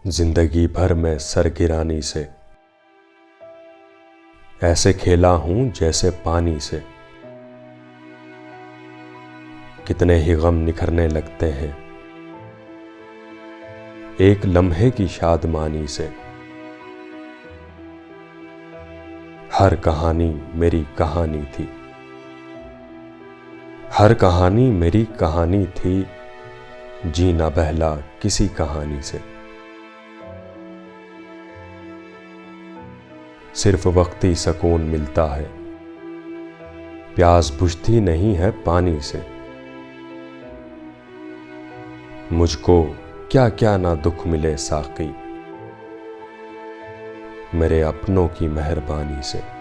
जिंदगी भर में सरगिरानी से ऐसे खेला हूं जैसे पानी से। कितने ही गम निखरने लगते हैं एक लम्हे की शादमानी से। हर कहानी मेरी कहानी थी, हर कहानी मेरी कहानी थी, जीना बहला किसी कहानी से। सिर्फ वक्ती सुकून मिलता है, प्यास बुझती नहीं है पानी से। मुझको क्या क्या ना दुख मिले साकी, मेरे अपनों की मेहरबानी से।